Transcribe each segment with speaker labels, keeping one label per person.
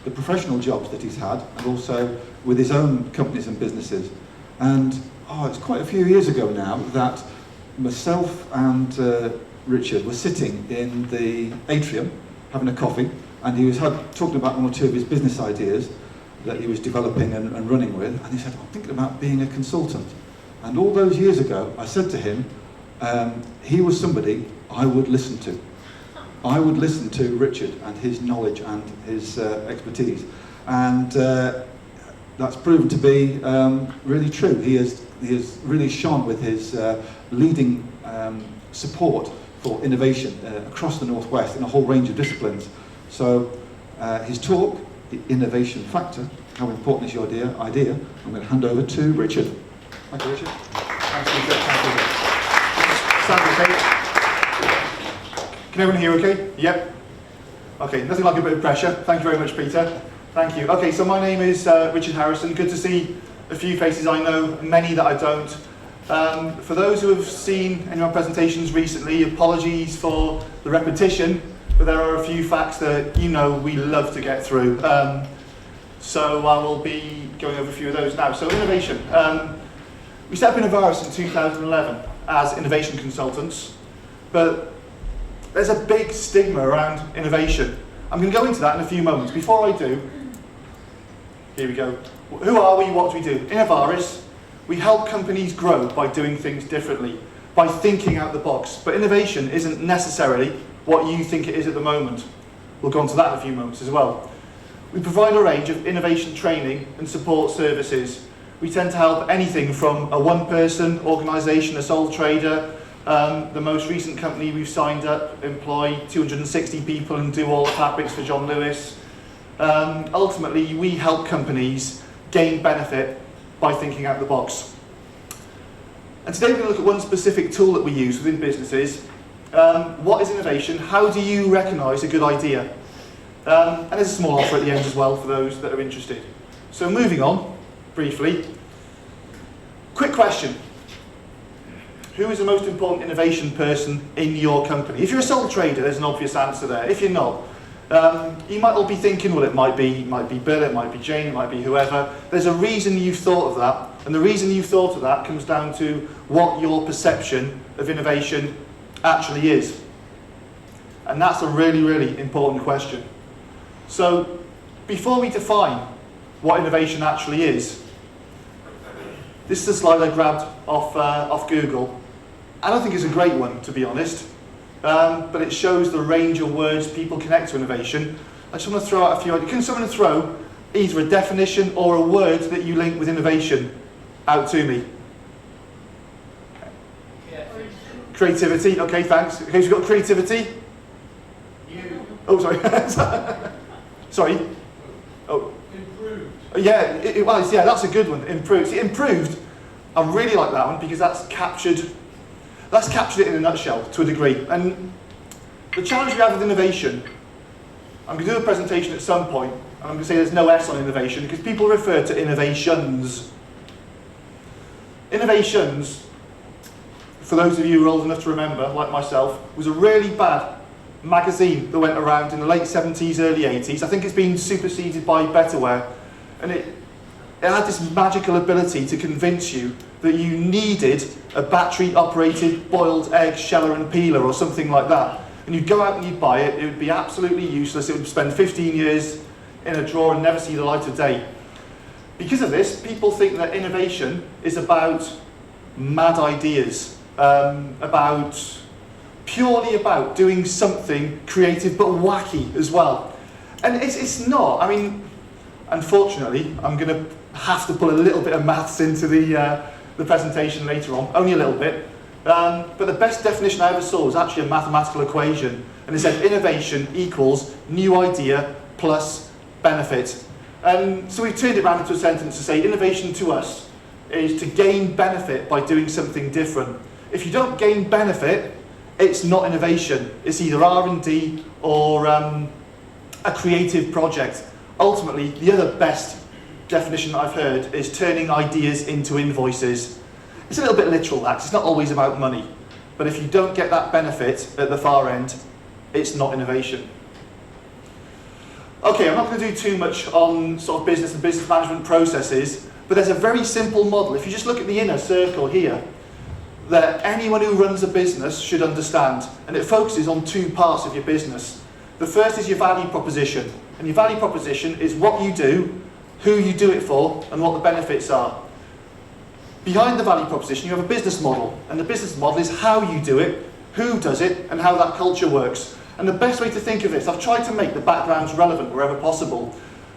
Speaker 1: the professional jobs that he's had, and also with his own companies and businesses. And it's quite a few years ago now that myself and Richard were sitting in the atrium having a coffee, and he was talking about one or two of his business ideas that he was developing and running with, and he said, I'm thinking about being a consultant. And all those years ago, I said to him, he was somebody I would listen to. I would listen to Richard and his knowledge and his expertise. And that's proven to be really true. He has really shone with his leading support for innovation across the Northwest in a whole range of disciplines. So his talk, The Innovation Factor, how important is your idea? I'm going to hand over to Richard. Thank you, Richard.
Speaker 2: Thanks, Peter. Sound okay? Can everyone hear okay? Yep. Okay, nothing like a bit of pressure. Thank you very much, Peter. Thank you. Okay, so my name is Richard Harrison. Good to see a few faces I know, many that I don't. For those who have seen any of my presentations recently, apologies for the repetition, but there are a few facts that we love to get through. So I will be going over a few of those now. So innovation. We set up Inovaris in 2011 as innovation consultants, but there's a big stigma around innovation. I'm going to go into that in a few moments. Before I do, here we go. Who are we? What do we do? Inovaris, we help companies grow by doing things differently, by thinking out the box. But innovation isn't necessarily what you think it is at the moment. We'll go on to that in a few moments as well. We provide a range of innovation training and support services. We tend to help anything from a one-person organisation, a sole trader. The most recent company we've signed up employ 260 people and do all the fabrics for John Lewis. Ultimately, we help companies gain benefit by thinking out the box. And today we're going to look at one specific tool that we use within businesses. What is innovation? How do you recognise a good idea? And there's a small offer at the end as well for those that are interested. So moving on, briefly. Quick question. Who is the most important innovation person in your company? If you're a sole trader, there's an obvious answer there. If you're not, you might all be thinking, well, it might be Bill, it might be Jane, it might be whoever. There's a reason you've thought of that, and the reason you've thought of that comes down to what your perception of innovation actually is. And that's a really, really important question. So, before we define what innovation actually is, this is a slide I grabbed off Google. I don't think it's a great one, to be honest, but it shows the range of words people connect to innovation. I just want to throw out a few ideas. Can someone throw either a definition or a word that you link with innovation out to me? Creativity. Okay, thanks. Okay, so we've got creativity.
Speaker 3: You.
Speaker 2: Oh, sorry. Sorry. Oh.
Speaker 3: Improved.
Speaker 2: Yeah, it was. Yeah, that's a good one. Improved. See, improved. I really like that one because that's captured it in a nutshell to a degree. And the challenge we have with innovation, I'm going to do a presentation at some point, and I'm going to say there's no S on innovation because people refer to innovations. Innovations, for those of you who are old enough to remember, like myself, was a really bad magazine that went around in the late 70s, early 80s. I think it's been superseded by Betterware. And it had this magical ability to convince you that you needed a battery-operated boiled egg sheller and peeler or something like that. And you'd go out and you'd buy it, it would be absolutely useless, it would spend 15 years in a drawer and never see the light of day. Because of this, people think that innovation is about mad ideas, purely about doing something creative but wacky as well. And it's not. I mean, unfortunately, I'm going to have to pull a little bit of maths into the presentation later on, only a little bit. But the best definition I ever saw was actually a mathematical equation, and it said innovation equals new idea plus benefit. And so we've turned it around into a sentence to say innovation to us is to gain benefit by doing something different. If you don't gain benefit, it's not innovation. It's either R&D or a creative project. Ultimately, the other best definition that I've heard is turning ideas into invoices. It's a little bit literal, that, 'cause it's not always about money. But if you don't get that benefit at the far end, it's not innovation. Okay, I'm not going to do too much on sort of business and business management processes, but there's a very simple model. If you just look at the inner circle here, that anyone who runs a business should understand, and it focuses on two parts of your business. The first is your value proposition, and your value proposition is what you do, who you do it for, and what the benefits are. Behind the value proposition, you have a business model, and the business model is how you do it, who does it, and how that culture works. And the best way to think of this, I've tried to make the backgrounds relevant wherever possible.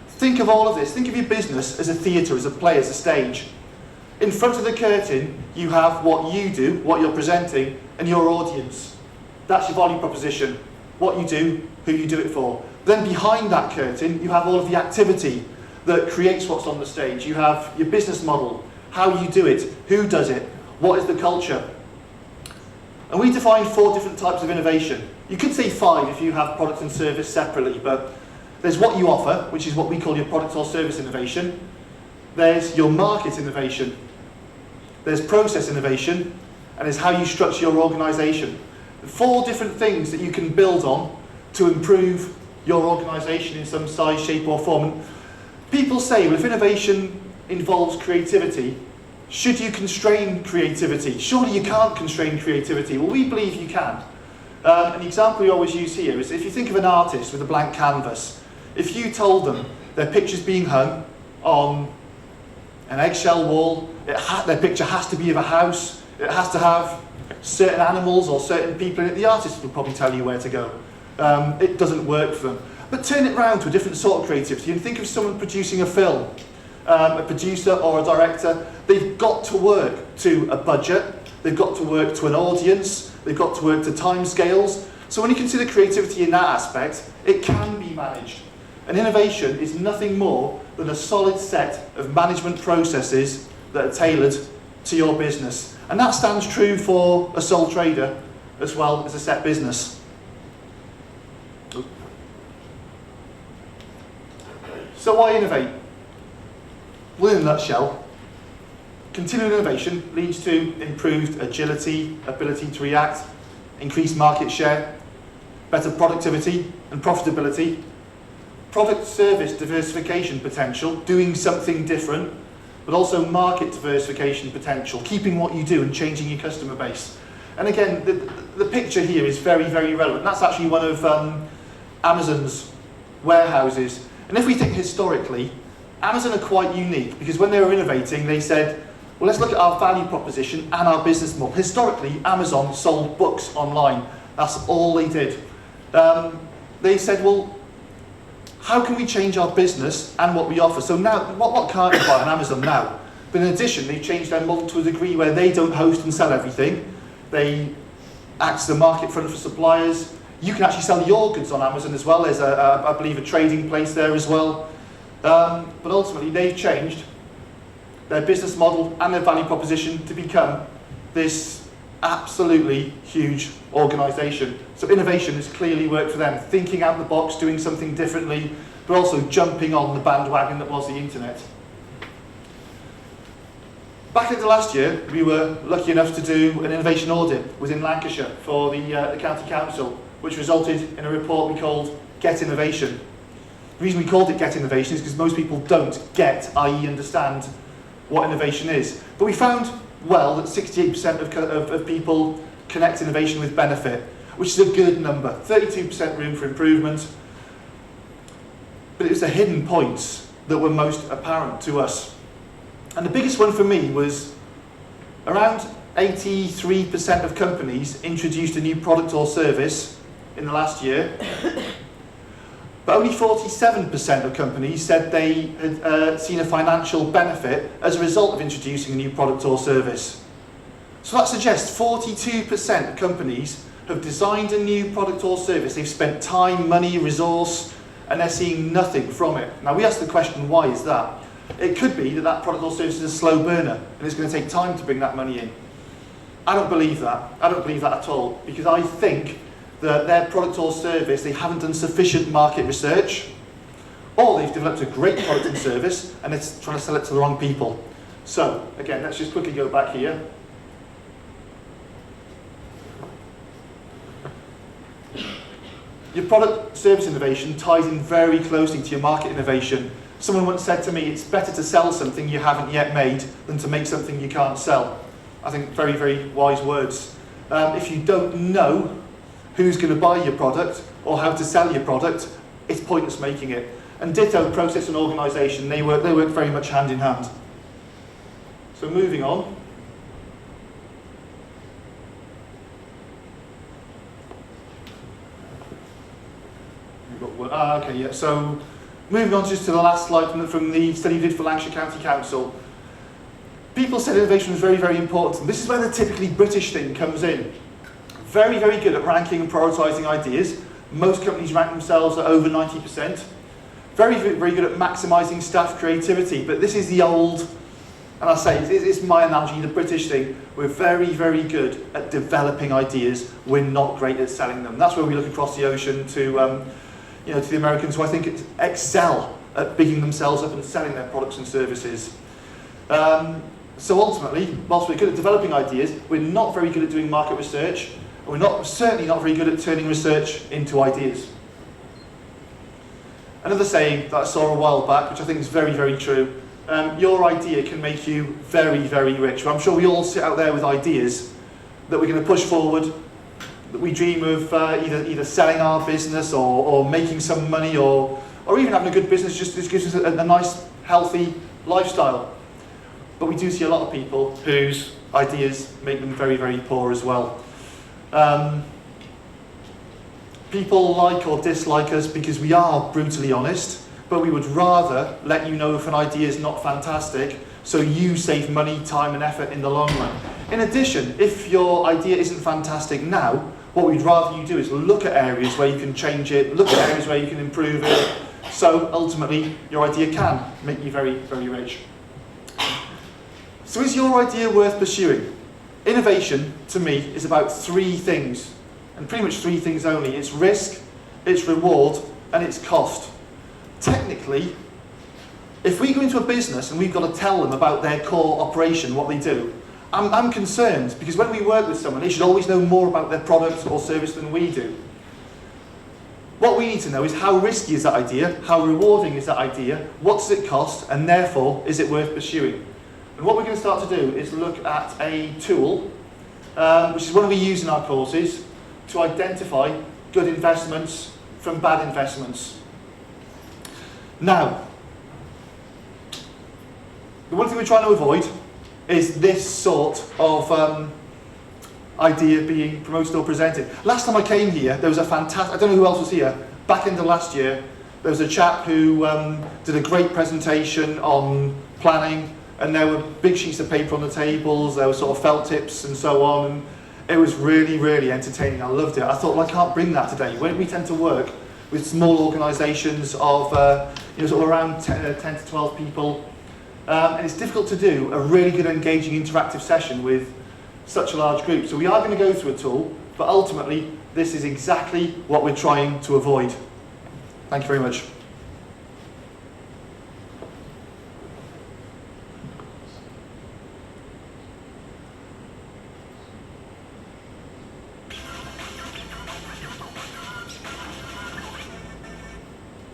Speaker 2: Think of all of this, think of your business as a theatre, as a play, as a stage. In front of the curtain, you have what you do, what you're presenting, and your audience. That's your value proposition, what you do, who you do it for. Then behind that curtain, you have all of the activity that creates what's on the stage. You have your business model, how you do it, who does it, what is the culture. And we define 4 different types of innovation. You could say 5 if you have product and service separately, but there's what you offer, which is what we call your product or service innovation. There's your market innovation. There's process innovation, and there's how you structure your organisation. 4 different things that you can build on to improve your organisation in some size, shape or form. And people say, well, if innovation involves creativity, should you constrain creativity? Surely you can't constrain creativity. Well, we believe you can. An example we always use here is if you think of an artist with a blank canvas, if you told them their picture's being hung on an eggshell wall, their picture has to be of a house, it has to have certain animals or certain people in it, the artist will probably tell you where to go. It doesn't work for them. But turn it round to a different sort of creativity and think of someone producing a film. A producer or a director, they've got to work to a budget, they've got to work to an audience, they've got to work to timescales. So when you consider creativity in that aspect, it can be managed. And innovation is nothing more than a solid set of management processes that are tailored to your business. And that stands true for a sole trader as well as a set business. So why innovate? Well, in a nutshell, continuing innovation leads to improved agility, ability to react, increased market share, better productivity and profitability, product service diversification potential, doing something different, but also market diversification potential, keeping what you do and changing your customer base. And again, the picture here is very, very relevant. That's actually one of Amazon's warehouses. And if we think historically, Amazon are quite unique because when they were innovating, they said, well, let's look at our value proposition and our business model. Historically, Amazon sold books online. That's all they did. They said, well, how can we change our business and what we offer? So now, what can't you buy on Amazon now? But in addition, they've changed their model to a degree where they don't host and sell everything. They act as a market front for suppliers. You can actually sell your goods on Amazon as well. There's, I believe, a trading place there as well. But ultimately, they've changed their business model and their value proposition to become this absolutely huge organisation. So innovation has clearly worked for them, thinking out the box, doing something differently, but also jumping on the bandwagon that was the internet. Back into last year, we were lucky enough to do an innovation audit within Lancashire for the County Council, which resulted in a report we called Get Innovation. The reason we called it Get Innovation is because most people don't get, i.e. understand, what innovation is. But we found, well, that 68% of people connect innovation with benefit, which is a good number, 32% room for improvement. But it was the hidden points that were most apparent to us. And the biggest one for me was around 83% of companies introduced a new product or service in the last year. But only 47% of companies said they had seen a financial benefit as a result of introducing a new product or service. So that suggests 42% of companies have designed a new product or service, they've spent time, money, resource, and they're seeing nothing from it. Now we ask the question, why is that? It could be that that product or service is a slow burner, and it's going to take time to bring that money in. I don't believe that. I don't believe that at all, because I think that their product or service, they haven't done sufficient market research, or they've developed a great product and service and it's trying to sell it to the wrong people. So, again, let's just quickly go back here. Your product service innovation ties in very closely to your market innovation. Someone once said to me, it's better to sell something you haven't yet made than to make something you can't sell. I think very, very wise words. If you don't know who's going to buy your product or how to sell your product, it's pointless making it. And ditto, process and organisation, they work very much hand in hand. So moving on. Okay, yeah, so moving on just to the last slide from the study we did for Lancashire County Council. People said innovation was very, very important. This is where the typically British thing comes in. Very, very good at ranking and prioritising ideas. Most companies rank themselves at over 90%. Very, very good at maximising staff creativity, but this is the old, and I say, it's my analogy, the British thing. We're very, very good at developing ideas. We're not great at selling them. That's where we look across the ocean to to the Americans, who I think excel at bigging themselves up and selling their products and services. So ultimately, whilst we're good at developing ideas, we're not very good at doing market research, and we're certainly not very good at turning research into ideas. Another saying that I saw a while back, which I think is very, very true, your idea can make you very, very rich. I'm sure we all sit out there with ideas that we're going to push forward, that we dream of either selling our business or making some money or even having a good business just gives us a nice, healthy lifestyle. But we do see a lot of people whose ideas make them very, very poor as well. People like or dislike us because we are brutally honest, but we would rather let you know if an idea is not fantastic, so you save money, time and effort in the long run. In addition, if your idea isn't fantastic now, what we'd rather you do is look at areas where you can change it, look at areas where you can improve it, so ultimately your idea can make you very, very rich. So is your idea worth pursuing? Innovation, to me, is about three things, and pretty much three things only. It's risk, it's reward, and it's cost. Technically, if we go into a business and we've got to tell them about their core operation, what they do, I'm concerned, because when we work with someone, they should always know more about their product or service than we do. What we need to know is how risky is that idea, how rewarding is that idea, what does it cost, and therefore, is it worth pursuing? And what we're going to start to do is look at a tool, which is one we use in our courses, to identify good investments from bad investments. Now, the one thing we're trying to avoid is this sort of idea being promoted or presented. Last time I came here, there was a fantastic, I don't know who else was here, back into last year, there was a chap who did a great presentation on planning, and there were big sheets of paper on the tables, there were sort of felt tips and so on, and it was really, really entertaining. I loved it. I thought, well, I can't bring that today. We tend to work with small organisations of sort of around 10 to 12 people, and it's difficult to do a really good engaging interactive session with such a large group. So we are going to go through a tool, but ultimately this is exactly what we're trying to avoid. Thank you very much.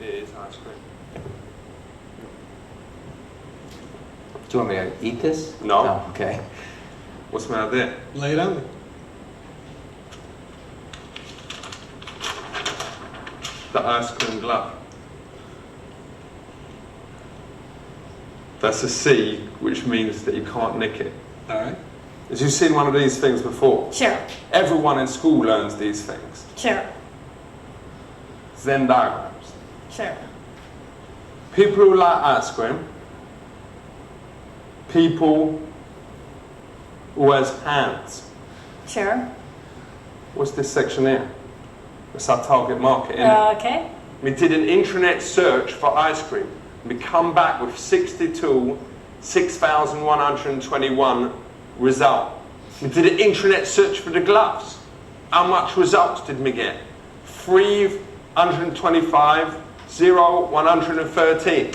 Speaker 4: It is ice cream.
Speaker 5: Do you want me to eat this?
Speaker 4: No.
Speaker 5: No, okay.
Speaker 4: What's the matter there?
Speaker 3: Lay it on.
Speaker 4: The ice cream glove. That's a C, which means that you can't nick it.
Speaker 3: All right.
Speaker 4: Have you seen one of these things before?
Speaker 6: Sure,
Speaker 4: Everyone in school learns these things.
Speaker 6: sure,
Speaker 4: Venn diagrams.
Speaker 6: sure.
Speaker 4: People who like ice cream. People who has hands.
Speaker 6: Sure.
Speaker 4: What's this section here? That's our target market, isn't it?
Speaker 6: Okay.
Speaker 4: We did an intranet search for ice cream. We come back with 6,121 result. We did an intranet search for the gloves. How much results did we get? 325, 0, 113.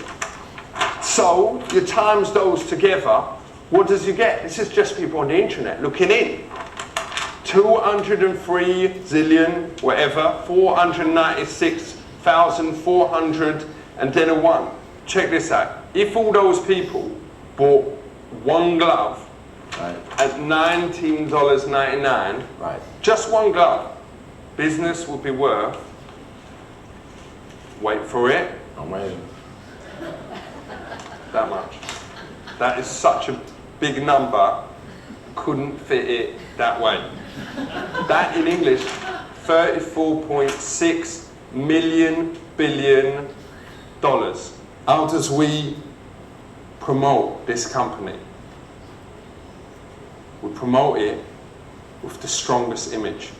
Speaker 4: So you times those together, what does you get? This is just people on the internet looking in. 203 zillion, whatever, 496,400, and then a 1. Check this out. If all those people bought one glove
Speaker 5: Right.
Speaker 4: at $19.99,
Speaker 5: Right.
Speaker 4: just one glove, business would be worth, wait for it,
Speaker 5: I'm waiting.
Speaker 4: that much. That is such a big number, couldn't fit it that way. That in English, 34.6 billion dollars. How does we promote this company? We promote it with the strongest image.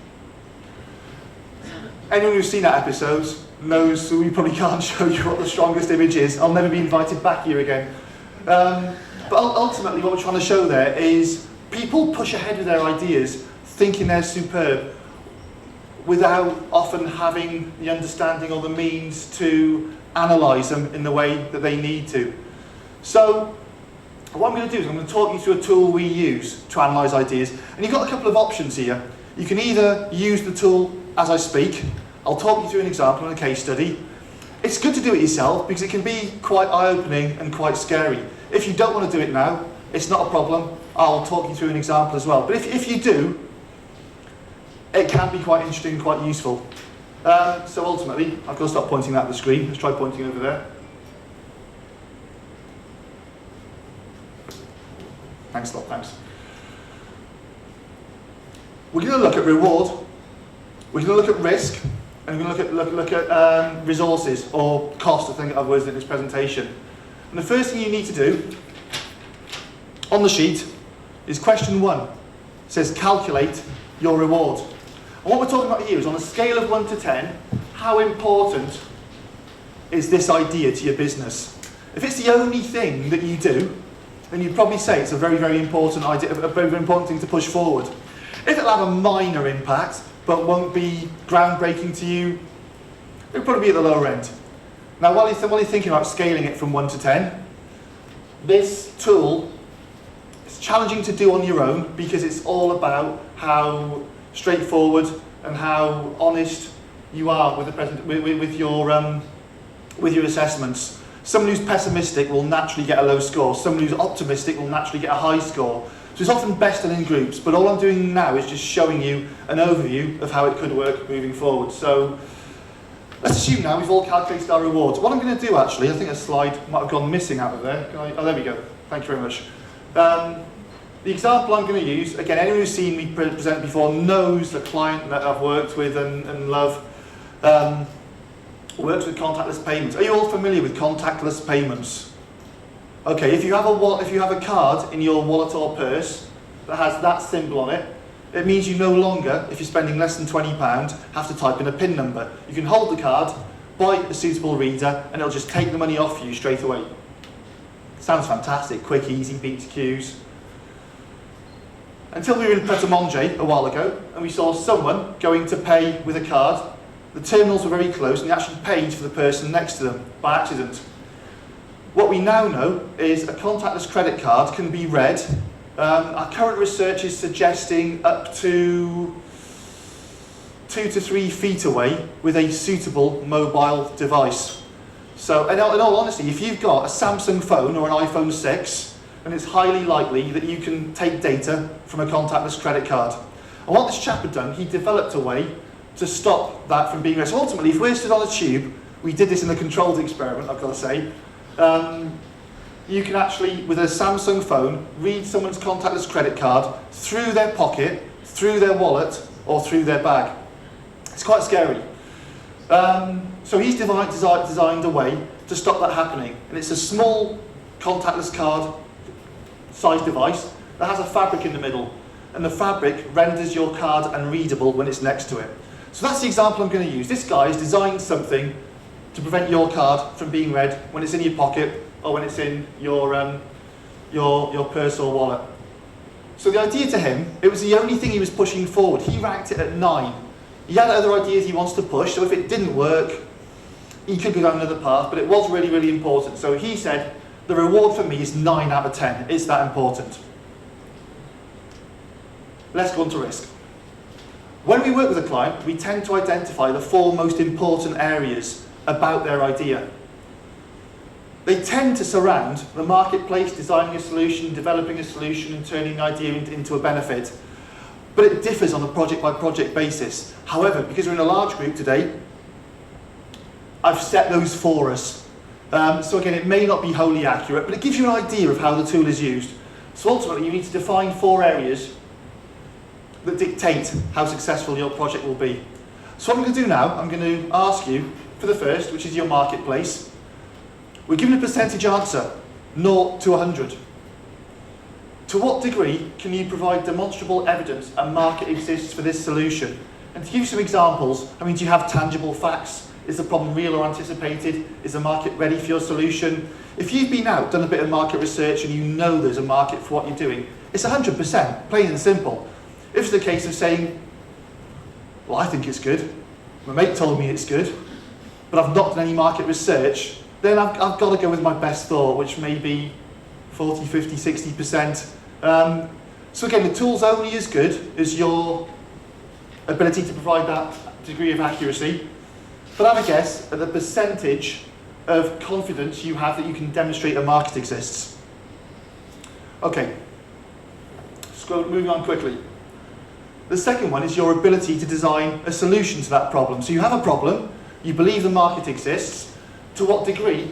Speaker 2: Anyone who's seen that episode knows we probably can't show you what the strongest image is. I'll never be invited back here again. But ultimately what we're trying to show there is people push ahead with their ideas thinking they're superb without often having the understanding or the means to analyse them in the way that they need to. So what I'm going to do is I'm going to talk you through a tool we use to analyse ideas. And you've got a couple of options here. You can either use the tool as I speak. I'll talk you through an example and a case study. It's good to do it yourself because it can be quite eye-opening and quite scary. If you don't want to do it now, it's not a problem. I'll talk you through an example as well. But if you do, it can be quite interesting and quite useful. So ultimately, I've got to stop pointing at the screen. Let's try pointing over there. Thanks a lot, thanks. We're going to look at reward, we're going to look at risk, and we're going to look at resources, or cost, I think I've worded in this presentation. And the first thing you need to do, on the sheet, is question 1. It says calculate your reward. And what we're talking about here is on a scale of 1 to 10, how important is this idea to your business? If it's the only thing that you do, then you'd probably say it's a very, very important idea, a very, very important thing to push forward. If it'll have a minor impact, but won't be groundbreaking to you, it'll probably be at the lower end. Now, while you're thinking about scaling it from 1 to 10, this tool is challenging to do on your own because it's all about how straightforward and how honest you are with your assessments. Someone who's pessimistic will naturally get a low score. Someone who's optimistic will naturally get a high score. So it's often best done in groups, but all I'm doing now is just showing you an overview of how it could work moving forward. So let's assume now we've all calculated our rewards. What I'm going to do actually, I think a slide might have gone missing out of there. Oh, there we go. Thank you very much. The example I'm going to use, again, anyone who's seen me present before knows the client that I've worked with and love. Works with contactless payments. Are you all familiar with contactless payments? Okay, if you have a card in your wallet or purse that has that symbol on it, it means you no longer, if you're spending less than £20, have to type in a PIN number. You can hold the card, buy a suitable reader, and it'll just take the money off you straight away. Sounds fantastic, quick, easy, beats queues. Until we were in Pret-a-Manger a while ago, and we saw someone going to pay with a card. The terminals were very close, and they actually paid for the person next to them by accident. What we now know is a contactless credit card can be read. Our current research is suggesting up to 2 to 3 feet away with a suitable mobile device. So, in all honesty, if you've got a Samsung phone or an iPhone 6, then it's highly likely that you can take data from a contactless credit card. And what this chap had done, he developed a way to stop that from being read. So ultimately, if we're stood on a tube, we did this in a controlled experiment, I've got to say, you can actually, with a Samsung phone, read someone's contactless credit card through their pocket, through their wallet, or through their bag. It's quite scary. So he's designed a way to stop that happening. And it's a small contactless card size device that has a fabric in the middle. And the fabric renders your card unreadable when it's next to it. So that's the example I'm going to use. This guy has designed something to prevent your card from being read when it's in your pocket or when it's in your purse or wallet. So the idea to him, it was the only thing he was pushing forward. He ranked it at 9. He had other ideas he wants to push, so if it didn't work, he could go down another path, but it was really, really important. So he said, the reward for me is 9 out of 10. It's that important. Let's go on to risk. When we work with a client, we tend to identify the 4 most important areas about their idea. They tend to surround the marketplace, designing a solution, developing a solution, and turning the idea into a benefit. But it differs on a project-by-project basis. However, because we're in a large group today, I've set those for us. So again, it may not be wholly accurate, but it gives you an idea of how the tool is used. So ultimately, you need to define 4 areas that dictate how successful your project will be. So what I'm going to do now, I'm going to ask you for the first, which is your marketplace. We're given a percentage answer, 0 to 100. To what degree can you provide demonstrable evidence a market exists for this solution? And to give you some examples, I mean, do you have tangible facts? Is the problem real or anticipated? Is the market ready for your solution? If you've been out, done a bit of market research and you know there's a market for what you're doing, it's 100%, plain and simple. If it's the case of saying, well, I think it's good, my mate told me it's good, but I've not done any market research, then I've got to go with my best thought, which may be 40, 50, 60%. So again, the tool's only as good as your ability to provide that degree of accuracy. But have a guess at the percentage of confidence you have that you can demonstrate a market exists. Okay, moving on quickly. The second one is your ability to design a solution to that problem. So you have a problem, you believe the market exists. To what degree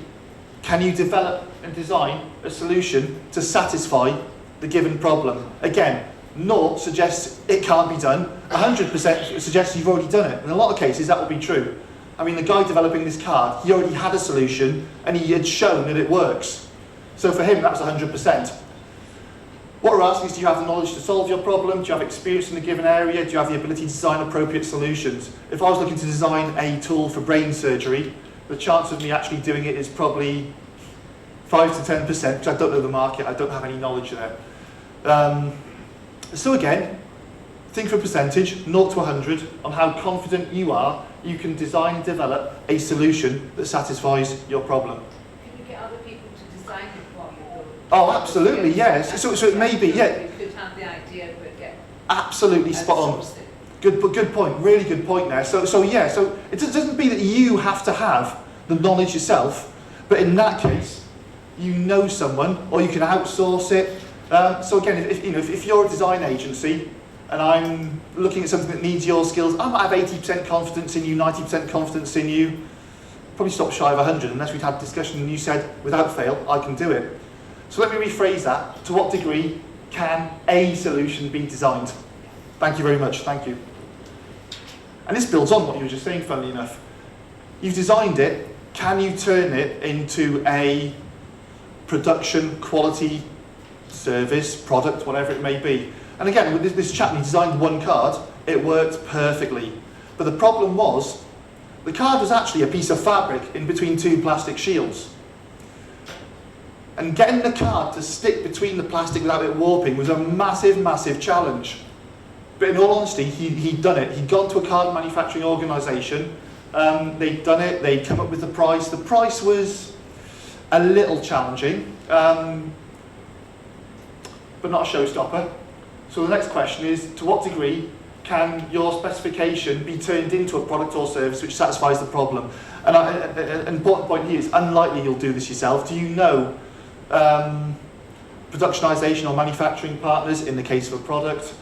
Speaker 2: can you develop and design a solution to satisfy the given problem? Again, 0 suggests it can't be done, 100% suggests you've already done it. In a lot of cases, that will be true. I mean, the guy developing this card, he already had a solution and he had shown that it works. So for him, that was 100%. What we're asking is, do you have the knowledge to solve your problem? Do you have experience in a given area? Do you have the ability to design appropriate solutions? If I was looking to design a tool for brain surgery, the chance of me actually doing it is probably 5 to 10%, because I don't know the market, I don't have any knowledge there. So again, think of a percentage, 0 to 100, on how confident you are you can design and develop a solution that satisfies your problem.
Speaker 6: Can you get other people to design it while you're doing it?
Speaker 2: Oh, absolutely, yes. So it may be, yeah.
Speaker 6: You could have the idea, but get
Speaker 2: Absolutely spot on.
Speaker 6: outsourced it.
Speaker 2: Good point, really good point there. So it doesn't mean that you have to have the knowledge yourself, but in that case, you know someone, or you can outsource it. So again, if you're a design agency, and I'm looking at something that needs your skills, I might have 80% confidence in you, 90% confidence in you, probably stop shy of 100, unless we'd had a discussion and you said, without fail, I can do it. So let me rephrase that. To what degree can a solution be designed? Thank you very much, thank you. And this builds on what you were just saying, funnily enough. You've designed it, can you turn it into a production, quality, service, product, whatever it may be? And again, with this chap, he designed one card, it worked perfectly. But the problem was, the card was actually a piece of fabric in between 2 plastic shields. And getting the card to stick between the plastic without it warping was a massive, massive challenge. But in all honesty, he'd done it. He'd gone to a card manufacturing organisation, they'd done it, they'd come up with the price. The price was a little challenging, but not a showstopper. So the next question is, to what degree can your specification be turned into a product or service which satisfies the problem? And an important point here is, unlikely you'll do this yourself. Do you know productionisation or manufacturing partners in the case of a product?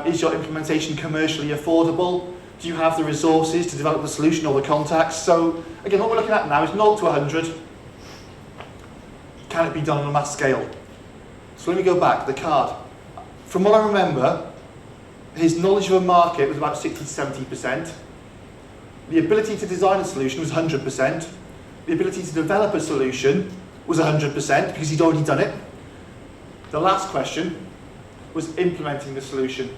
Speaker 2: Is your implementation commercially affordable? Do you have the resources to develop the solution or the contacts? So again, what we're looking at now is 0 to 100. Can it be done on a mass scale? So let me go back, the card. From what I remember, his knowledge of a market was about 60 to 70%. The ability to design a solution was 100%. The ability to develop a solution was 100% because he'd already done it. The last question was implementing the solution.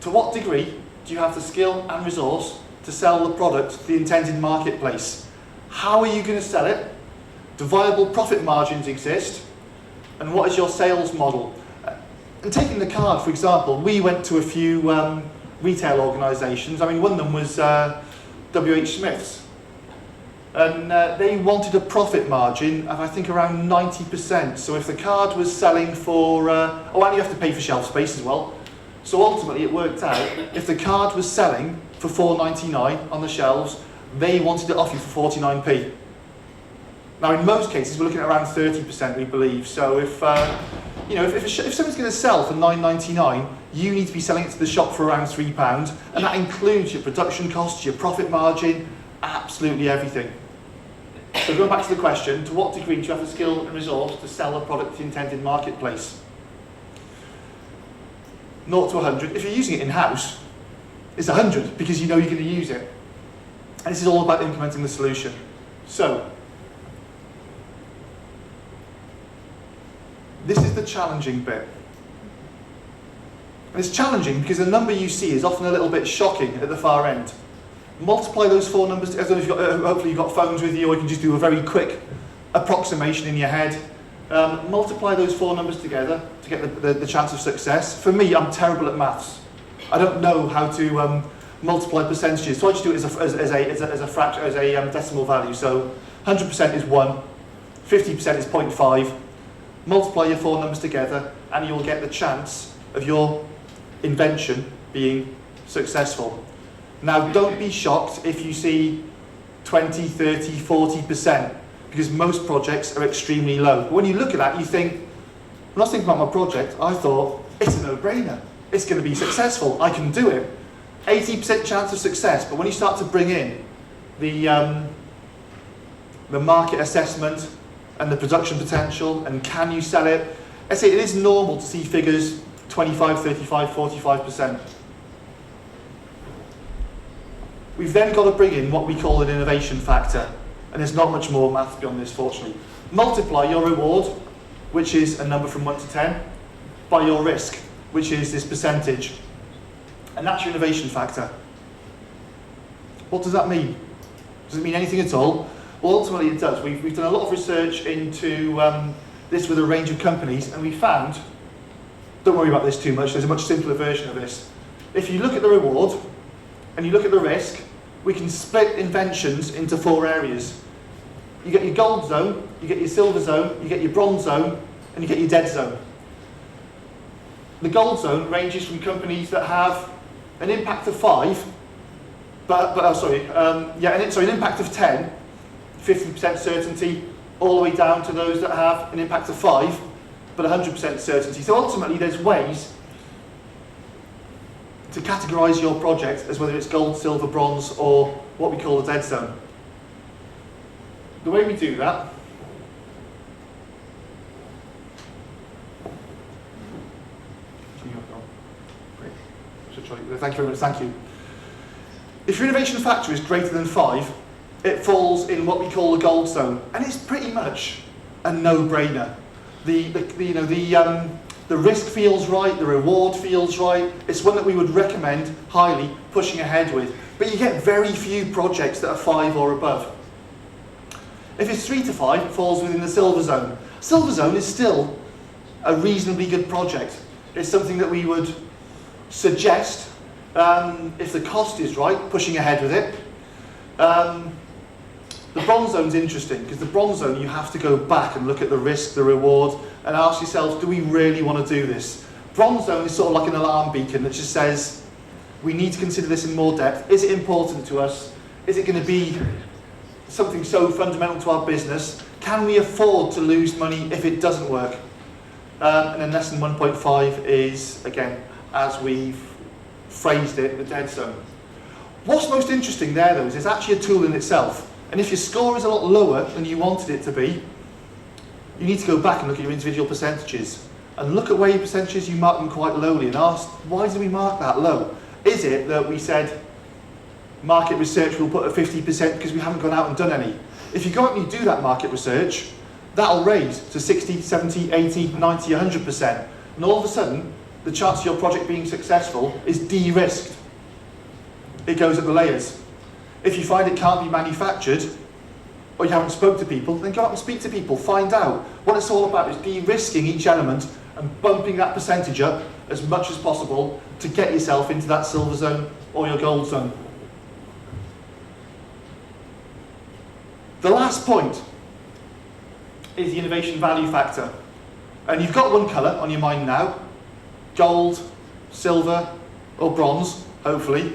Speaker 2: To what degree do you have the skill and resource to sell the product to the intended marketplace? How are you going to sell it? Do viable profit margins exist? And what is your sales model? And taking the card, for example, we went to a few retail organisations. I mean, one of them was WH Smith's. And they wanted a profit margin of, I think, around 90%. So if the card was selling for, and you have to pay for shelf space as well. So ultimately it worked out, if the card was selling for £4.99 on the shelves, they wanted to offer you for 49p. Now in most cases we're looking at around 30%, we believe. So if you know, if something's going to sell for £9.99, you need to be selling it to the shop for around £3, and that includes your production costs, your profit margin, absolutely everything. So going back to the question, to what degree do you have the skill and resource to sell a product to the intended marketplace? 0 to 100. If you're using it in-house, it's 100 because you know you're going to use it. And this is all about implementing the solution. So, this is the challenging bit. And it's challenging because the number you see is often a little bit shocking at the far end. Multiply those 4 numbers. I don't know if you've got, hopefully you've got phones with you, or you can just do a very quick approximation in your head. Multiply those 4 numbers together to get the chance of success. For me, I'm terrible at maths. I don't know how to multiply percentages, so I just do it as a decimal value. So 100% is 1, 50% is 0.5. Multiply your 4 numbers together, and you'll get the chance of your invention being successful. Now, don't be shocked if you see 20, 30, 40%, because most projects are extremely low. But when you look at that, you think, when I was thinking about my project, I thought, it's a no-brainer. It's going to be successful. I can do it. 80% chance of success. But when you start to bring in the market assessment and the production potential, and can you sell it, I say it is normal to see figures 25, 35, 45%. We've then got to bring in what we call an innovation factor. And there's not much more math beyond this, fortunately. Multiply your reward, which is a number from 1 to 10, by your risk, which is this percentage. And that's your innovation factor. What does that mean? Does it mean anything at all? Well, ultimately it does. We've done a lot of research into this with a range of companies, and we found, don't worry about this too much, there's a much simpler version of this. If you look at the reward, and you look at the risk, we can split inventions into 4 areas. You get your gold zone, you get your silver zone, you get your bronze zone, and you get your dead zone. The gold zone ranges from companies that have an impact of 5, an impact of 10, 50% certainty, all the way down to those that have an impact of 5, but 100% certainty. So ultimately there's ways to categorise your project as whether it's gold, silver, bronze, or what we call the dead zone. The way we do that thank you very much, thank you. If your innovation factor is greater than 5, it falls in what we call the gold zone, and it's pretty much a no-brainer. The risk feels right, the reward feels right. It's one that we would recommend highly pushing ahead with. But you get very few projects that are 5 or above. If it's 3 to 5, it falls within the silver zone. Silver zone is still a reasonably good project. It's something that we would suggest, if the cost is right, pushing ahead with it. The bronze zone is interesting, because the bronze zone, you have to go back and look at the risk, the reward, and ask yourself, do we really want to do this? Bronze zone is sort of like an alarm beacon that just says, we need to consider this in more depth. Is it important to us? Is it going to be something so fundamental to our business? Can we afford to lose money if it doesn't work? And then less than 1.5 is, again, as we've phrased it, the dead zone. What's most interesting there, though, is it's actually a tool in itself. And if your score is a lot lower than you wanted it to be, you need to go back and look at your individual percentages. And look at where your percentages, you mark them quite lowly, and ask, why did we mark that low? Is it that we said, market research will put at 50% because we haven't gone out and done any? If you go out and you do that market research, that'll raise to 60, 70, 80, 90, 100%. And all of a sudden, the chance of your project being successful is de-risked. It goes up the layers. If you find it can't be manufactured, or you haven't spoke to people, then go out and speak to people, find out. What it's all about is de-risking each element and bumping that percentage up as much as possible to get yourself into that silver zone or your gold zone. The last point is the innovation value factor. And you've got one colour on your mind now, gold, silver, or bronze, hopefully.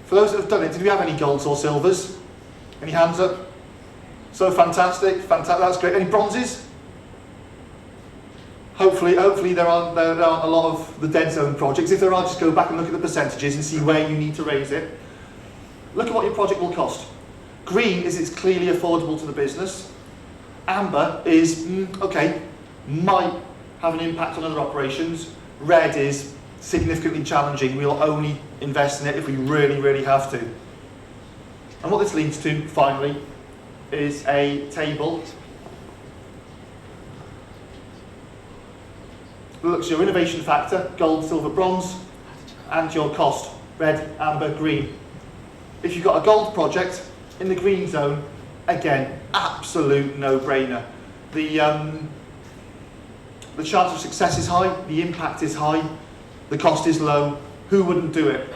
Speaker 2: For those that have done it, did we have any golds or silvers? Any hands up? So fantastic, that's great. Any bronzes? Hopefully there aren't a lot of the dead zone projects. If there are, just go back and look at the percentages and see where you need to raise it. Look at what your project will cost. Green is it's clearly affordable to the business. Amber is, okay, might have an impact on other operations. Red is significantly challenging. We'll only invest in it if we really, really have to. And what this leads to, finally, is a table that looks at your innovation factor, gold, silver, bronze, and your cost, red, amber, green. If you've got a gold project in the green zone, again, absolute no-brainer. The chance of success is high, the impact is high, the cost is low. Who wouldn't do it?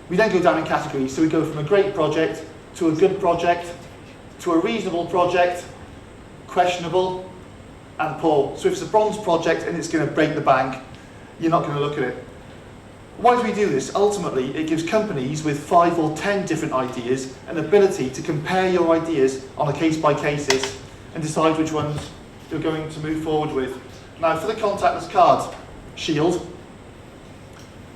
Speaker 2: We then go down in categories, so we go from a great project to a good project to a reasonable project, questionable, and poor. So if it's a bronze project and it's going to break the bank, you're not going to look at it. Why do we do this? Ultimately, it gives companies with 5 or 10 different ideas an ability to compare your ideas on a case-by-case basis and decide which ones you're going to move forward with. Now, for the contactless card shield,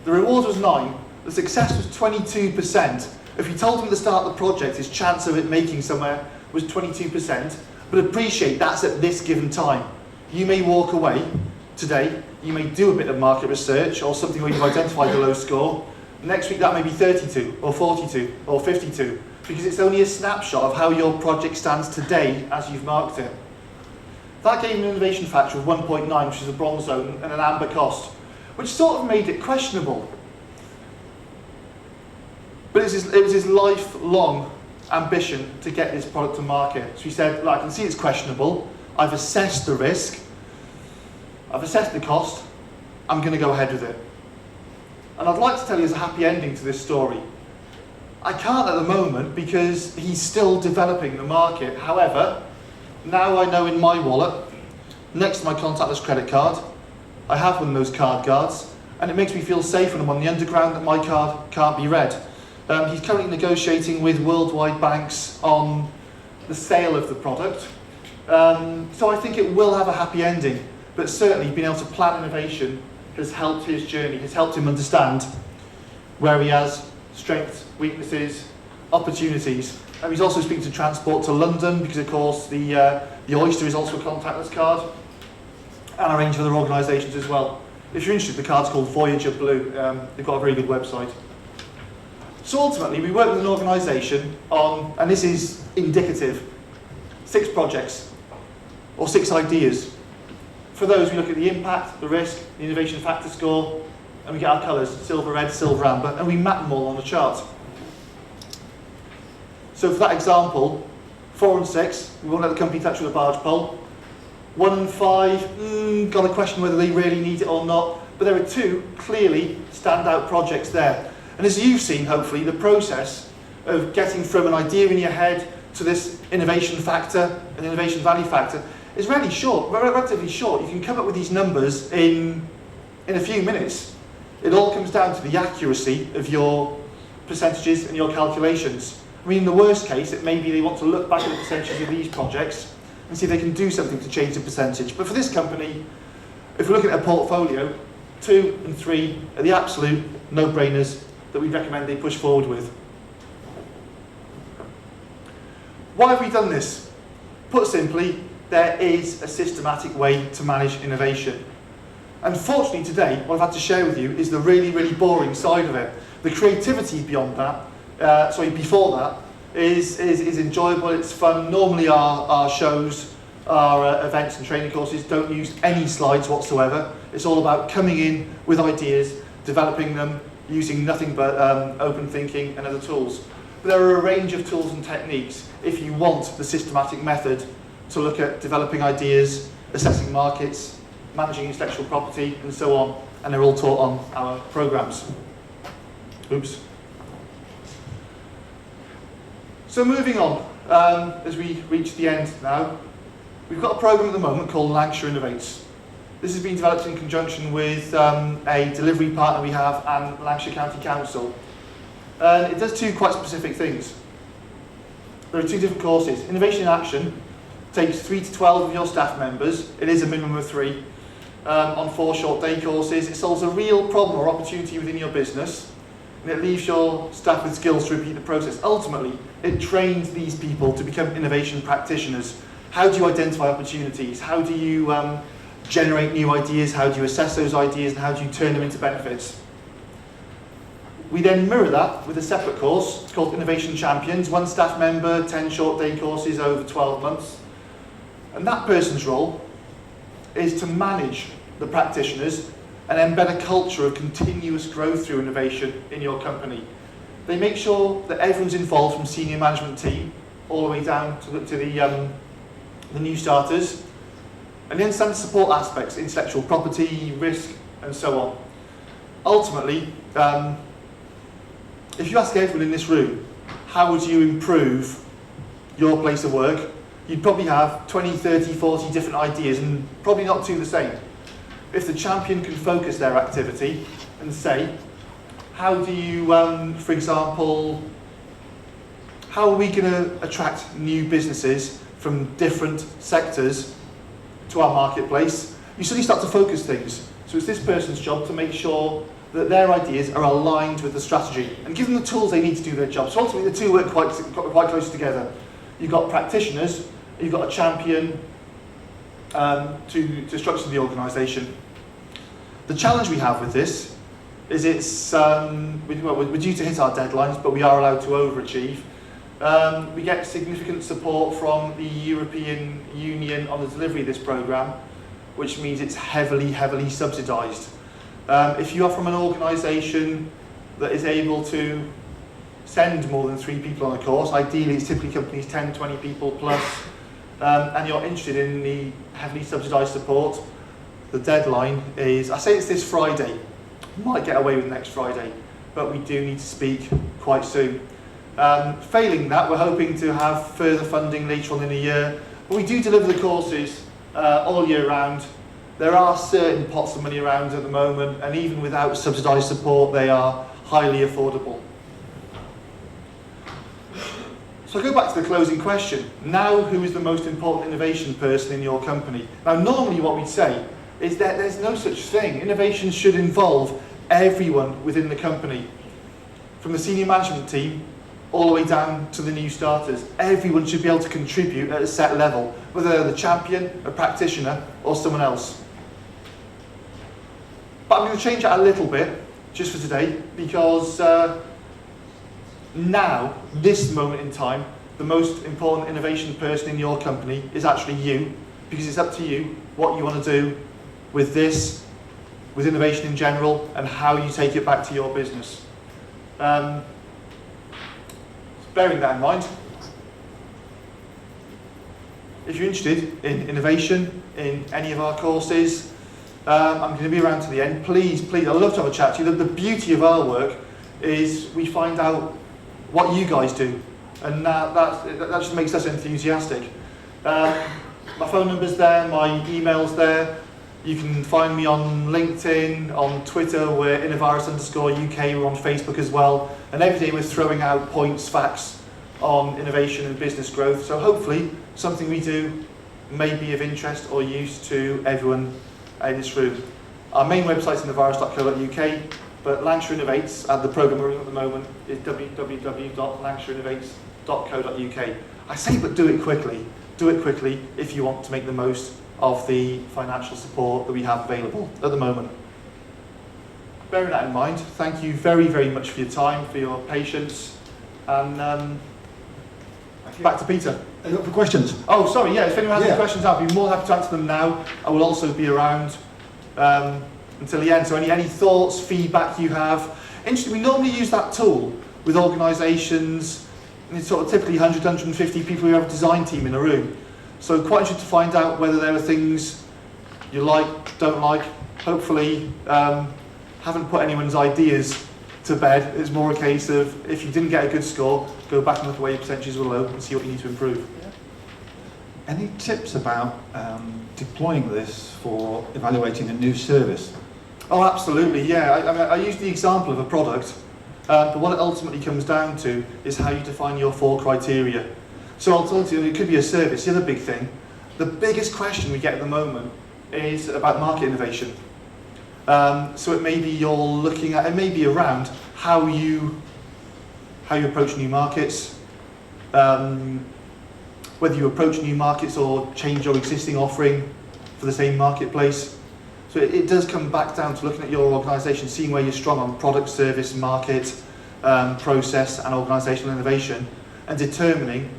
Speaker 2: the reward was 9, the success was 22%. If you told them at the start of the project his chance of it making somewhere was 22%, but appreciate that's at this given time. You may walk away today, you may do a bit of market research or something where you've identified the low score. Next week that may be 32 or 42 or 52 because it's only a snapshot of how your project stands today as you've marked it. That gave an innovation factor of 1.9, which is a bronze zone, and an amber cost, which sort of made it questionable. But it was his lifelong ambition to get this product to market. So he said, look, I can see it's questionable, I've assessed the risk, I've assessed the cost, I'm going to go ahead with it. And I'd like to tell you there's a happy ending to this story. I can't at the moment because he's still developing the market. However, now I know in my wallet, next to my contactless credit card, I have one of those card guards, and it makes me feel safe when I'm on the underground that my card can't be read. He's currently negotiating with worldwide banks on the sale of the product. So I think it will have a happy ending, but certainly being able to plan innovation has helped his journey, has helped him understand where he has strengths, weaknesses, opportunities. And he's also speaking to transport to London because, of course, the Oyster is also a contactless card, and a range of other organisations as well. If you're interested, the card's called Voyager Blue. They've got a very good website. So ultimately, we work with an organisation on, and this is indicative, 6 projects or 6 ideas. For those, we look at the impact, the risk, the innovation factor score, and we get our colours, silver, red, silver, amber, and we map them all on a chart. So for that example, 4 and 6, we won't let the company touch with a barge pole. 1 and 5, got to question whether they really need it or not, but there are 2 clearly standout projects there. And as you've seen, hopefully, the process of getting from an idea in your head to this innovation factor and innovation value factor is really short, relatively short. You can come up with these numbers in a few minutes. It all comes down to the accuracy of your percentages and your calculations. I mean, in the worst case, it may be they want to look back at the percentages of these projects and see if they can do something to change the percentage. But for this company, if we're looking at a portfolio, 2 and 3 are the absolute no-brainers that we recommend they push forward with. Why have we done this? Put simply, there is a systematic way to manage innovation. Unfortunately today, what I've had to share with you is the really, really boring side of it. The creativity beyond that, before that, is enjoyable, it's fun. Normally our shows, our events and training courses don't use any slides whatsoever. It's all about coming in with ideas, developing them, using nothing but open thinking and other tools. But there are a range of tools and techniques if you want the systematic method to look at developing ideas, assessing markets, managing intellectual property, and so on. And they're all taught on our programs. Oops. So moving on, as we reach the end now, we've got a program at the moment called Lancashire Innovates. This has been developed in conjunction with a delivery partner we have and Lancashire County Council. And it does two quite specific things. There are two different courses. Innovation in Action takes 3 to 12 of your staff members. It is a minimum of 3 on 4 short day courses. It solves a real problem or opportunity within your business, and it leaves your staff with skills to repeat the process. Ultimately, it trains these people to become innovation practitioners. How do you identify opportunities? How do you generate new ideas? How do you assess those ideas? And how do you turn them into benefits? We then mirror that with a separate course called Innovation Champions. 1 staff member, 10 short day courses over 12 months. And that person's role is to manage the practitioners and embed a culture of continuous growth through innovation in your company. They make sure that everyone's involved, from senior management team all the way down to the new starters, and they understand the support aspects, intellectual property, risk, and so on. Ultimately, if you ask everyone in this room, how would you improve your place of work, you'd probably have 20, 30, 40 different ideas, and probably not 2 the same. If the champion can focus their activity and say, how do you, for example, how are we going to attract new businesses from different sectors to our marketplace? You suddenly start to focus things. So it's this person's job to make sure that their ideas are aligned with the strategy and give them the tools they need to do their job. So ultimately the two work quite close together. You've got practitioners, you've got a champion to structure the organisation. The challenge we have with this is we're due to hit our deadlines, but we are allowed to overachieve. We get significant support from the European Union on the delivery of this programme, which means it's heavily, heavily subsidised. If you are from an organisation that is able to send more than 3 people on a course, ideally it's typically companies 10, 20 people plus, and you're interested in the heavily subsidised support, the deadline is, I say it's this Friday, might get away with next Friday, but we do need to speak quite soon. Failing that, we're hoping to have further funding later on in the year, but we do deliver the courses all year round. There are certain pots of money around at the moment, and even without subsidised support, they are highly affordable. So I go back to the closing question. Now, who is the most important innovation person in your company? Now, normally what we'd say is that there's no such thing. Innovation should involve everyone within the company, from the senior management team all the way down to the new starters. Everyone should be able to contribute at a set level, whether they're the champion, a practitioner, or someone else. But I'm going to change that a little bit, just for today, because now, this moment in time, the most important innovation person in your company is actually you, because it's up to you what you want to do with this, with innovation in general, and how you take it back to your business. Bearing that in mind, if you're interested in innovation in any of our courses, I'm going to be around to the end. Please, I'd love to have a chat to you. The beauty of our work is we find out what you guys do, and that just makes us enthusiastic. My phone number's there, my email's there. You can find me on LinkedIn, on Twitter, we're Inovaris_UK, we're on Facebook as well. And every day we're throwing out points, facts on innovation and business growth. So hopefully something we do may be of interest or use to everyone in this room. Our main website is inovaris.co.uk, but Lancashire Innovates, the programme we're in at the moment, is www.lancashireinnovates.co.uk. I say, but do it quickly. Do it quickly if you want to make the most of the financial support that we have available at the moment. Bearing that in mind, thank you very, very much for your time, for your patience, and back to Peter.
Speaker 1: Are you up for questions?
Speaker 2: Oh, sorry, yeah, if anyone has any questions, I'll be more happy to answer them now. I will also be around until the end, so any thoughts, feedback you have. Interesting, we normally use that tool with organisations, and it's sort of typically 100, 150 people who have a design team in a room. So quite interested to find out whether there are things you like, don't like. Hopefully haven't put anyone's ideas to bed. It's more a case of, if you didn't get a good score, go back and look at where your percentages were low and see what you need to improve.
Speaker 1: Any tips about deploying this for evaluating a new service?
Speaker 2: Oh, absolutely, yeah. I mean, I use the example of a product, but what it ultimately comes down to is how you define your 4 criteria. So alternatively, it could be a service. The other big thing, the biggest question we get at the moment is about market innovation. So it may be you're looking at, it may be around how you approach new markets, whether you approach new markets or change your existing offering for the same marketplace. So it does come back down to looking at your organisation, seeing where you're strong on product, service, market, process and organisational innovation, and determining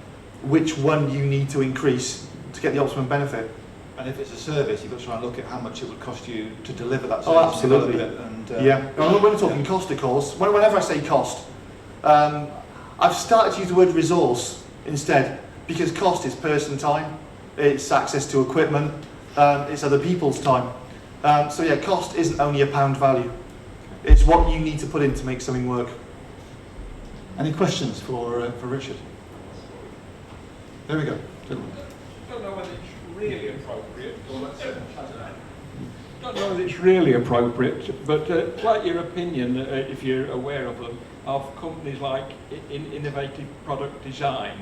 Speaker 2: which one you need to increase to get the optimum benefit.
Speaker 1: And if it's a service, you've got to try and look at how much it would cost you to deliver that service.
Speaker 2: Oh, absolutely.
Speaker 1: And,
Speaker 2: Yeah, when we're talking cost, of course, whenever I say cost, I've started to use the word resource instead, because cost is person time, it's access to equipment, it's other people's time. So yeah, cost isn't only a pound value. It's what you need to put in to make something work.
Speaker 1: Any questions for Richard? There we go. Gentlemen.
Speaker 3: I don't know whether it's really appropriate, or let's say, don't know whether it's really appropriate, but like your opinion, if you're aware of them, of companies like Innovative Product Design,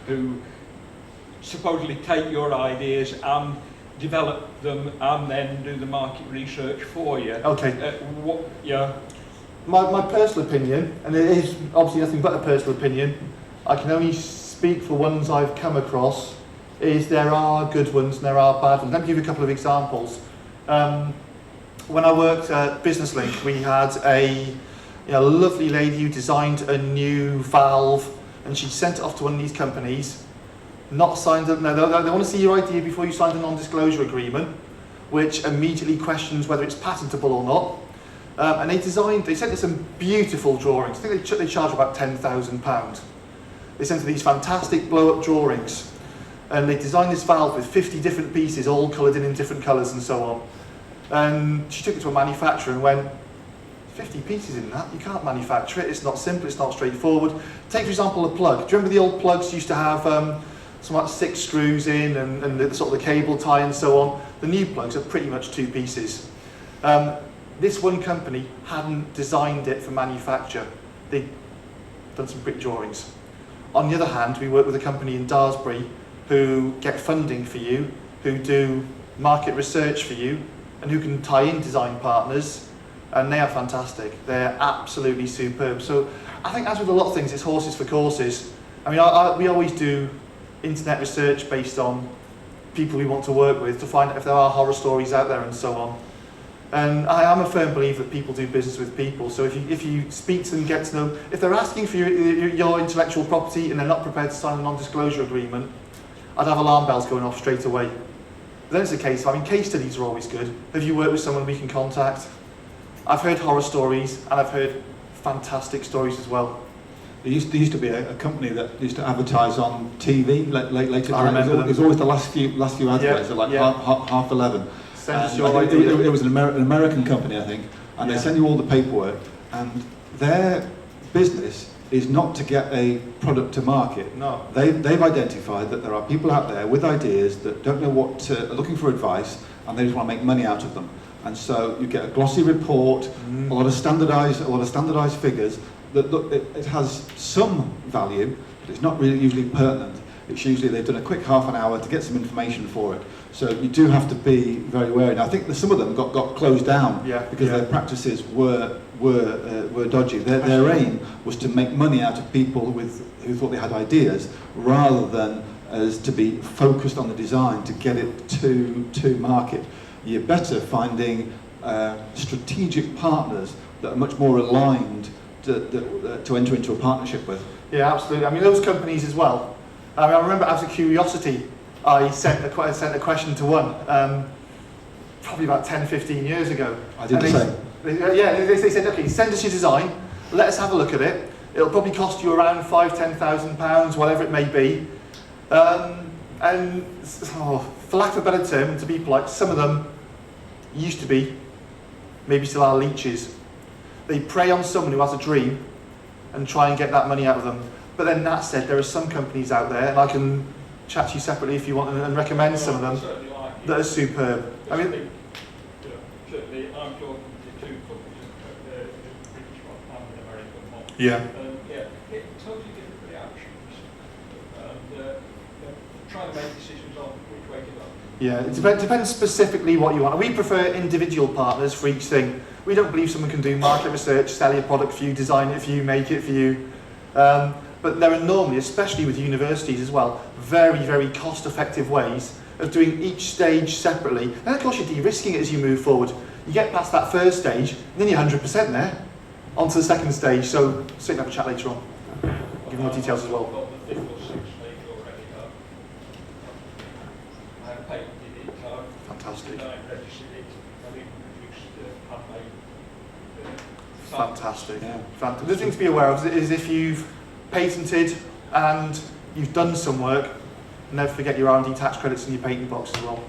Speaker 3: who supposedly take your ideas and develop them and then do the market research for you.
Speaker 2: Okay.
Speaker 3: Yeah.
Speaker 2: My personal opinion, and it is obviously nothing but a personal opinion, I can only speak for ones I've come across, is there are good ones and there are bad ones. Let me give you a couple of examples. When I worked at Business Link, we had a lovely lady who designed a new valve, and she sent it off to one of these companies, not signed up. No, they want to see your idea before you sign a non-disclosure agreement, which immediately questions whether it's patentable or not. And they sent us some beautiful drawings. I think they charge about £10,000. They sent us these fantastic blow-up drawings, and they designed this valve with 50 different pieces, all coloured in different colours and so on. And she took it to a manufacturer and went, 50 pieces in that, you can't manufacture it, it's not simple, it's not straightforward. Take for example a plug. Do you remember the old plugs used to have something like 6 screws in and the sort of the cable tie and so on? The new plugs are pretty much 2 pieces. This one company hadn't designed it for manufacture. They'd done some pretty drawings. On the other hand, we work with a company in Daresbury who get funding for you, who do market research for you, and who can tie in design partners, and they are fantastic. They're absolutely superb. So I think, as with a lot of things, it's horses for courses. I mean, we always do internet research based on people we want to work with to find out if there are horror stories out there and so on. And I am a firm believer that people do business with people. So if you speak to them, get to know, if they're asking for your intellectual property and they're not prepared to sign a non-disclosure agreement, I'd have alarm bells going off straight away. But then it's a case, I mean, case studies are always good. Have you worked with someone we can contact? I've heard horror stories, and I've heard fantastic stories as well.
Speaker 1: There used to be a company that used to advertise on TV later.
Speaker 2: I remember them.
Speaker 1: It was always the last few adverts at like half 11.
Speaker 2: Send us
Speaker 1: And
Speaker 2: your
Speaker 1: I think
Speaker 2: idea.
Speaker 1: it was an American company, I think, and they send you all the paperwork, and their business is not to get a product to market.
Speaker 2: No.
Speaker 1: They've identified that there are people out there with ideas that don't know what are looking for advice, and they just want to make money out of them. And so you get a glossy report, a lot of standardised figures that look, it has some value, but it's not really usually pertinent. It's usually they've done a quick half an hour to get some information for it. So you do have to be very wary. And I think that some of them got closed down because their practices were dodgy. Their aim was to make money out of people who thought they had ideas, rather than as to be focused on the design to get it to market. You're better finding strategic partners that are much more aligned to enter into a partnership with.
Speaker 2: Yeah, absolutely. I mean, those companies as well. I mean, I remember out of curiosity, I sent a question to one, probably about 10, 15 years ago.
Speaker 1: I did the same.
Speaker 2: They said, okay, send us your design, let us have a look at it. It'll probably cost you around £5,000-10,000, whatever it may be. And for lack of a better term, to be polite, some of them used to be, maybe still are, leeches. They prey on someone who has a dream and try and get that money out of them. But then that said, there are some companies out there, and I can chat to you separately if you want and recommend some of them.
Speaker 3: Certainly like
Speaker 2: that are superb. I mean,
Speaker 3: certainly I'm talking to two companies, the British one and the American one.
Speaker 2: yeah.
Speaker 3: Yeah, totally different reactions. And trying to make decisions on which way to go.
Speaker 2: Yeah, it depends specifically what you want. We prefer individual partners for each thing. We don't believe someone can do market research, sell your product for you, design it for you, make it for you. But there are normally, especially with universities as well, very, very cost-effective ways of doing each stage separately. And of course you're de-risking it as you move forward. You get past that first stage, and then you're 100% there, onto the second stage. So sit and have a chat later on. Give more details as well.
Speaker 3: I've got the 5th or 6th stage already. I have patented it.
Speaker 2: Fantastic.
Speaker 3: I registered it. I introduced handmade.
Speaker 2: Fantastic.
Speaker 1: Yeah.
Speaker 2: Fantastic. The thing to be aware of is if you've patented and you've done some work, never forget your R&D tax credits in your patent box as well.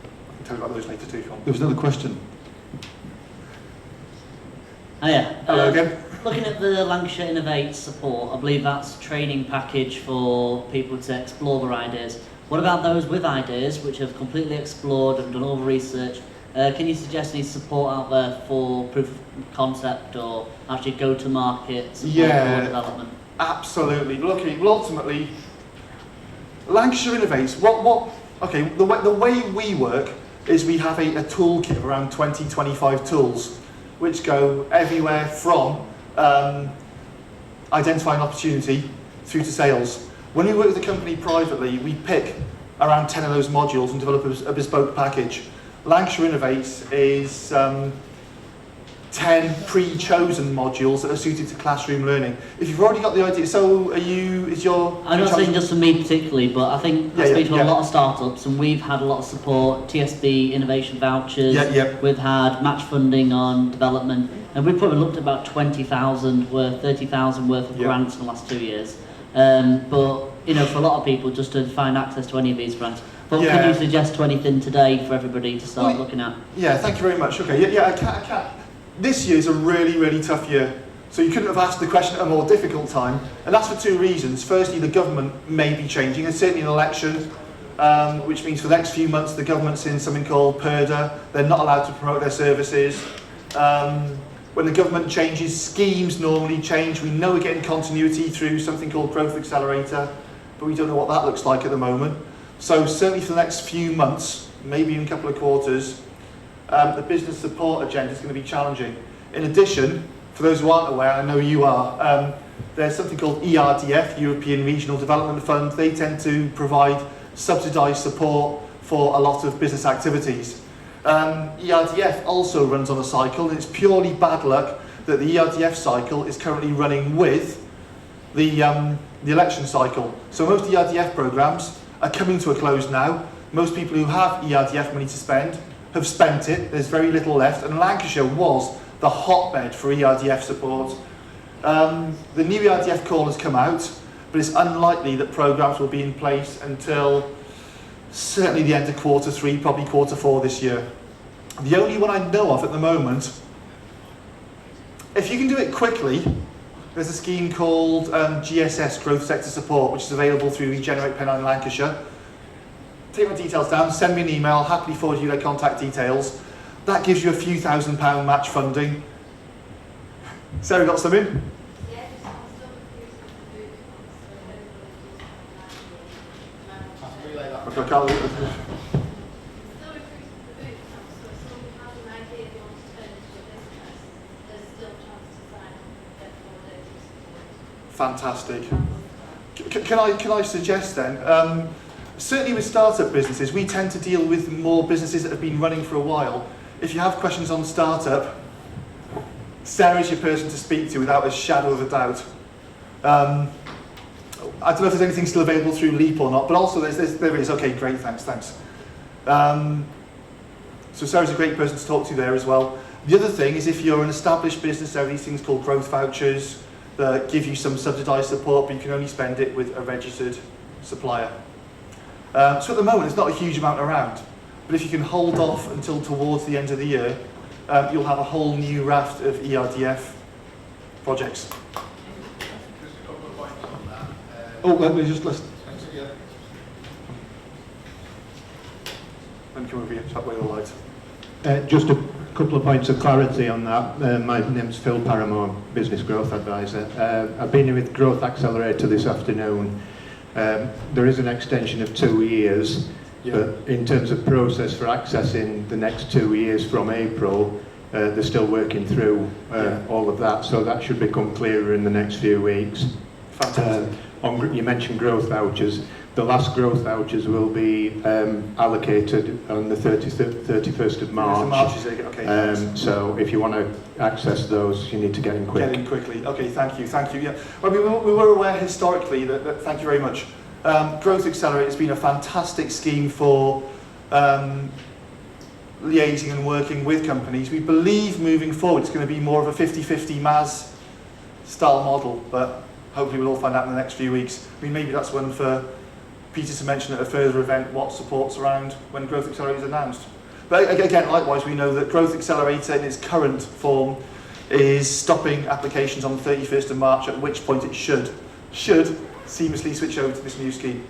Speaker 2: I can tell you about those later too, if you want.
Speaker 1: There was another question.
Speaker 7: Oh yeah.
Speaker 2: Hello again.
Speaker 7: Looking at the Lancashire Innovate support, I believe that's a training package for people to explore their ideas. What about those with ideas which have completely explored and done all the research? Can you suggest any support out there for proof of concept or actually go to market support for development?
Speaker 2: Absolutely. Look, well, ultimately, Lancashire Innovates. Okay, the way we work is we have a toolkit of around 20-25 tools, which go everywhere from identifying opportunity through to sales. When we work with a company privately, we pick around 10 of those modules and develop a bespoke package. Lancashire Innovates is 10 pre-chosen modules that are suited to classroom learning. If you've already got the idea, so
Speaker 7: I'm not saying just for me particularly, but I think I speak to a lot of startups and we've had a lot of support, TSB innovation vouchers, we've had match funding on development, and we've probably looked at about 20,000 worth, 30,000 worth of grants in the last 2 years. But you know, for a lot of people, just to find access to any of these grants. But can you suggest to anything today for everybody to start looking at?
Speaker 2: Yeah, thank you very much. Okay, I can. This year is a really, really tough year. So you couldn't have asked the question at a more difficult time. And that's for two reasons. Firstly, the government may be changing. There's certainly an election, which means for the next few months, the government's in something called PERDA. They're not allowed to promote their services. When the government changes, schemes normally change. We know we're getting continuity through something called Growth Accelerator, but we don't know what that looks like at the moment. So certainly for the next few months, maybe in a couple of quarters, the business support agenda is going to be challenging. In addition, for those who aren't aware, I know you are, there's something called ERDF, European Regional Development Fund. They tend to provide subsidised support for a lot of business activities. ERDF also runs on a cycle, and it's purely bad luck that the ERDF cycle is currently running with the election cycle. So most ERDF programmes are coming to a close now. Most people who have ERDF money to spend have spent it. There's very little left, and Lancashire was the hotbed for ERDF support. The new ERDF call has come out, but it's unlikely that programmes will be in place until certainly the end of Q3, probably Q4 this year. The only one I know of at the moment, if you can do it quickly, there's a scheme called GSS, Growth Sector Support, which is available through Regenerate Pennine Lancashire. Take my details down, send me an email, happily forward you their contact details. That gives you a few £1,000 match funding. Sarah, got some in? Fantastic. Can I suggest then, certainly with startup businesses, we tend to deal with more businesses that have been running for a while. If you have questions on startup, Sarah's your person to speak to without a shadow of a doubt. I don't know if there's anything still available through Leap or not, but also there is. Okay, great, thanks. So Sarah's a great person to talk to there as well. The other thing is if you're an established business, there are these things called growth vouchers that give you some subsidised support, but you can only spend it with a registered supplier. So at the moment, there's not a huge amount around, but if you can hold off until towards the end of the year, you'll have a whole new raft of ERDF projects.
Speaker 1: Oh, let me just listen.
Speaker 2: Let me come over here, top way of the light.
Speaker 8: Just a couple of points of clarity on that. My name's Phil Paramore, Business Growth Advisor. I've been here with Growth Accelerator this afternoon. There is an extension of 2 years, but in terms of process for accessing the next 2 years from April, they're still working through all of that, so that should become clearer in the next few weeks.
Speaker 2: Fantastic.
Speaker 8: You mentioned growth vouchers. The last growth vouchers will be allocated on the 31st of March.
Speaker 2: Okay.
Speaker 8: So if you want to access those, you need to get in quick.
Speaker 2: Get in quickly. Okay, thank you. Yeah. Well, we were aware historically that thank you very much. Growth Accelerator has been a fantastic scheme for liaising and working with companies. We believe moving forward it's going to be more of a 50-50 MAS style model, but hopefully we'll all find out in the next few weeks. I mean, maybe that's one for Peter to mention at a further event what support's around when Growth Accelerator is announced. But again, likewise, we know that Growth Accelerator in its current form is stopping applications on the 31st of March, at which point it should seamlessly switch over to this new scheme.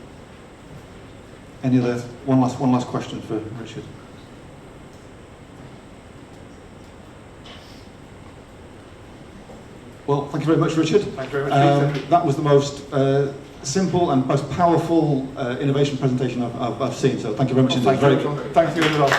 Speaker 1: Any other, one last question for Richard. Well, thank you very much, Richard.
Speaker 2: Thank you very much, Peter.
Speaker 1: That was the most simple and most powerful innovation presentation I've seen, so thank you very much.
Speaker 2: Thank you very much.